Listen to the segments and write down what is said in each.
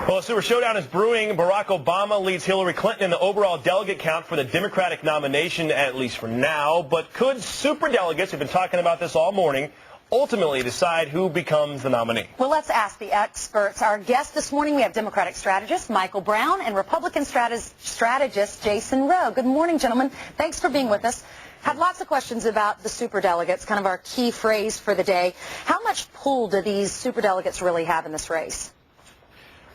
Well, a super showdown is brewing. Barack Obama leads Hillary Clinton in the overall delegate count for the Democratic nomination, at least for now. But could superdelegates, we've been talking about this all morning, ultimately decide who becomes the nominee? Well, let's ask the experts. Our guest this morning, we have Democratic strategist Michael Brown and Republican strategist Jason Rowe. Good morning, gentlemen. Thanks for being with us. Had lots of questions about the superdelegates, kind of our key phrase for the day. How much pull do these superdelegates really have in this race?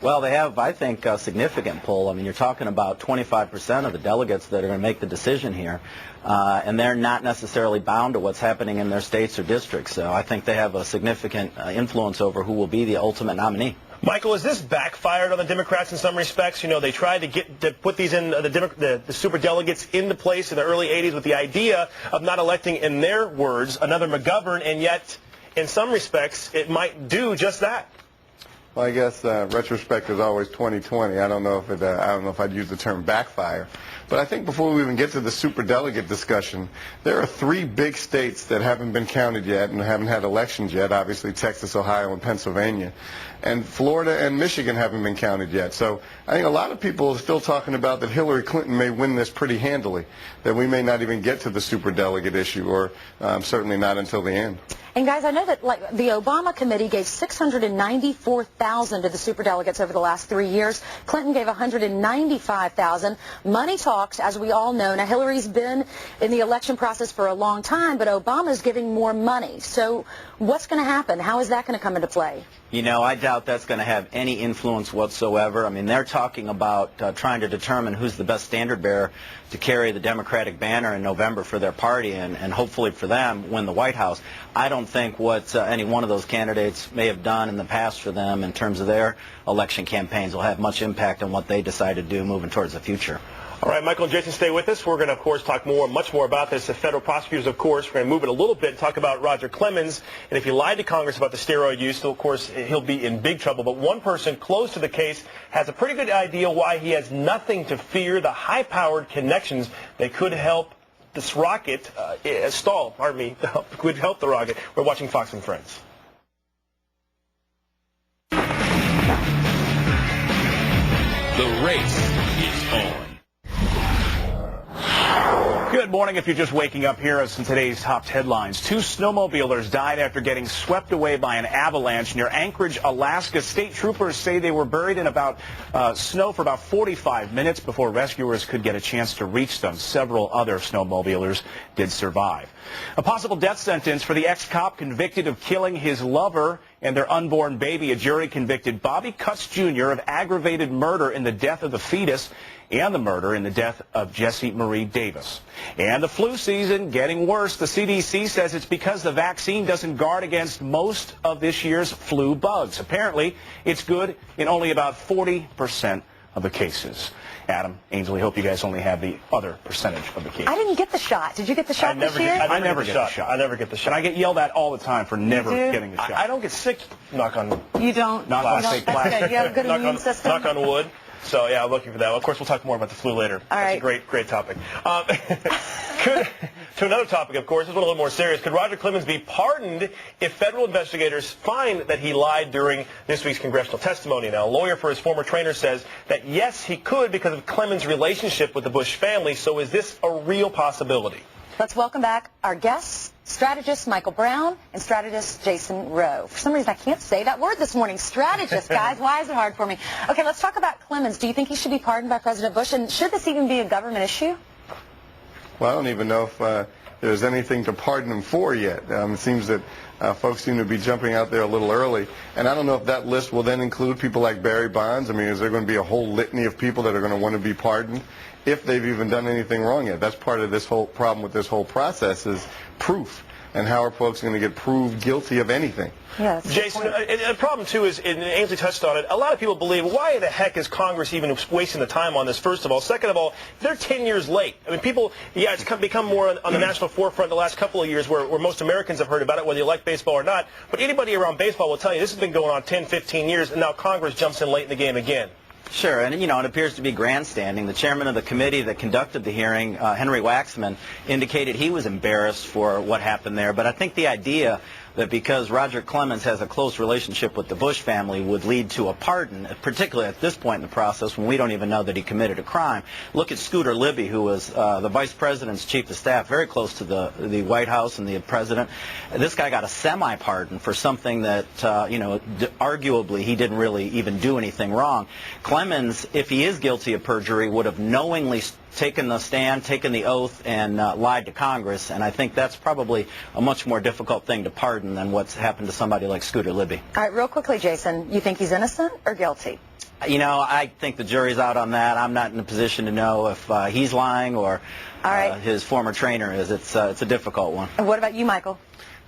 Well, they have, I think, a significant pull. I mean, you're talking about 25% of the delegates that are going to make the decision here, and they're not necessarily bound to what's happening in their states or districts. So I think they have a significant influence over who will be the ultimate nominee. Michael, has this backfired on the Democrats in some respects? You know, they tried to put these in the superdelegates into place in the early 80s with the idea of not electing, in their words, another McGovern, and yet, in some respects, it might do just that. Well, I guess retrospect is always 20/20. I don't know if I'd use the term backfire, but I think before we even get to the superdelegate discussion, there are 3 big states that haven't been counted yet and haven't had elections yet. Obviously, Texas, Ohio, and Pennsylvania, and Florida and Michigan haven't been counted yet. So I think a lot of people are still talking about that Hillary Clinton may win this pretty handily, that we may not even get to the superdelegate issue, or certainly not until the end. And guys, I know that the Obama committee gave $694,000 to the superdelegates over the last 3 years. Clinton gave $195,000. Money talks, as we all know. Now, Hillary's been in the election process for a long time, but Obama's giving more money. So what's going to happen? How is that going to come into play? You know, I doubt that's going to have any influence whatsoever. I mean, they're talking about trying to determine who's the best standard bearer to carry the Democratic banner in November for their party and hopefully for them win the White House. I don't think what any one of those candidates may have done in the past for them in terms of their election campaigns will have much impact on what they decide to do moving towards the future. All right, Michael and Jason, stay with us. We're going to, of course, talk much more about this. The federal prosecutors, of course, we're going to move it a little bit and talk about Roger Clemens. And if he lied to Congress about the steroid use, so of course, he'll be in big trouble. But one person close to the case has a pretty good idea why he has nothing to fear, the high-powered connections that could help this rocket could help the rocket. We're watching Fox and Friends. The race is on. Good morning. If you're just waking up, here are some today's top headlines. 2 snowmobilers died after getting swept away by an avalanche near Anchorage, Alaska. State troopers say they were buried in snow for about 45 minutes before rescuers could get a chance to reach them. Several other snowmobilers did survive. A possible death sentence for the ex-cop convicted of killing his lover and their unborn baby. A jury convicted Bobby Cutts Jr. of aggravated murder in the death of the fetus and the murder in the death of Jessie Marie Davis. And the flu season getting worse. The CDC says it's because the vaccine doesn't guard against most of this year's flu bugs. Apparently, it's good in only about 40% of the cases. Adam, Ainsley, hope you guys only have the other percentage of the cases. I didn't get the shot. Did you get the shot this year? I never get the shot. I never get the shot. And I get yelled at all the time for never getting the shot. I don't get sick, knock on wood. You don't? Knock on That's good. You have a good immune system? Knock on wood. So, yeah, I'm looking for that. Of course, we'll talk more about the flu later. All right. That's a great topic. To another topic, of course, this one a little more serious. Could Roger Clemens be pardoned if federal investigators find that he lied during this week's congressional testimony? Now, a lawyer for his former trainer says that, yes, he could because of Clemens' relationship with the Bush family. So is this a real possibility? Let's welcome back our guests, strategist Michael Brown and strategist Jason Rowe. For some reason, I can't say that word this morning. Strategist, guys. Why is it hard for me? Okay, let's talk about Clemens. Do you think he should be pardoned by President Bush? And should this even be a government issue? Well, I don't even know if there's anything to pardon him for yet. It seems that folks seem to be jumping out there a little early. And I don't know if that list will then include people like Barry Bonds. I mean, is there going to be a whole litany of people that are going to want to be pardoned if they've even done anything wrong yet? That's part of this whole problem with this whole process is proof. And how are folks going to get proved guilty of anything? Yes. Jason, the problem, too, is, and Ainsley touched on it, a lot of people believe, why the heck is Congress even wasting the time on this, first of all? Second of all, they're 10 years late. I mean, people, it's become more on the national forefront the last couple of years where most Americans have heard about it, whether you like baseball or not. But anybody around baseball will tell you this has been going on 10, 15 years, and now Congress jumps in late in the game again. Sure, and you know, it appears to be grandstanding. The chairman of the committee that conducted the hearing, Henry Waxman, indicated he was embarrassed for what happened there. But I think the idea that because Roger Clemens has a close relationship with the Bush family would lead to a pardon, particularly at this point in the process when we don't even know that he committed a crime. Look at Scooter Libby, who was the vice president's chief of staff, very close to the White House and the president. This guy got a semi-pardon for something that, arguably he didn't really even do anything wrong. Clemens, if he is guilty of perjury, would have knowingly taken the stand, taken the oath, and lied to Congress, and I think that's probably a much more difficult thing to pardon than what's happened to somebody like Scooter Libby. All right, real quickly, Jason, you think he's innocent or guilty? I think the jury's out on that. I'm not in a position to know if he's lying or his former trainer is. It's a difficult one. And what about you, Michael?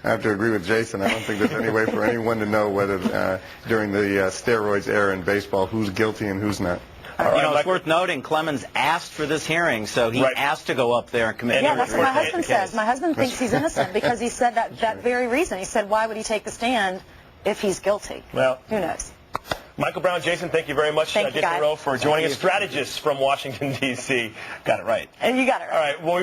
I have to agree with Jason. I don't think there's any way for anyone to know whether during the steroids era in baseball who's guilty and who's not. It's worth noting Clemens asked for this hearing, so he asked to go up there and commit. Yeah, that's what my husband says. My husband thinks he's innocent because he said that very reason. He said, why would he take the stand if he's guilty? Well, who knows? Michael Brown, Jason, thank you very much, Thank you, Jason guys. Rowe, for joining us. Strategists from Washington, D.C. Got it right. And you got it right. All right. Well,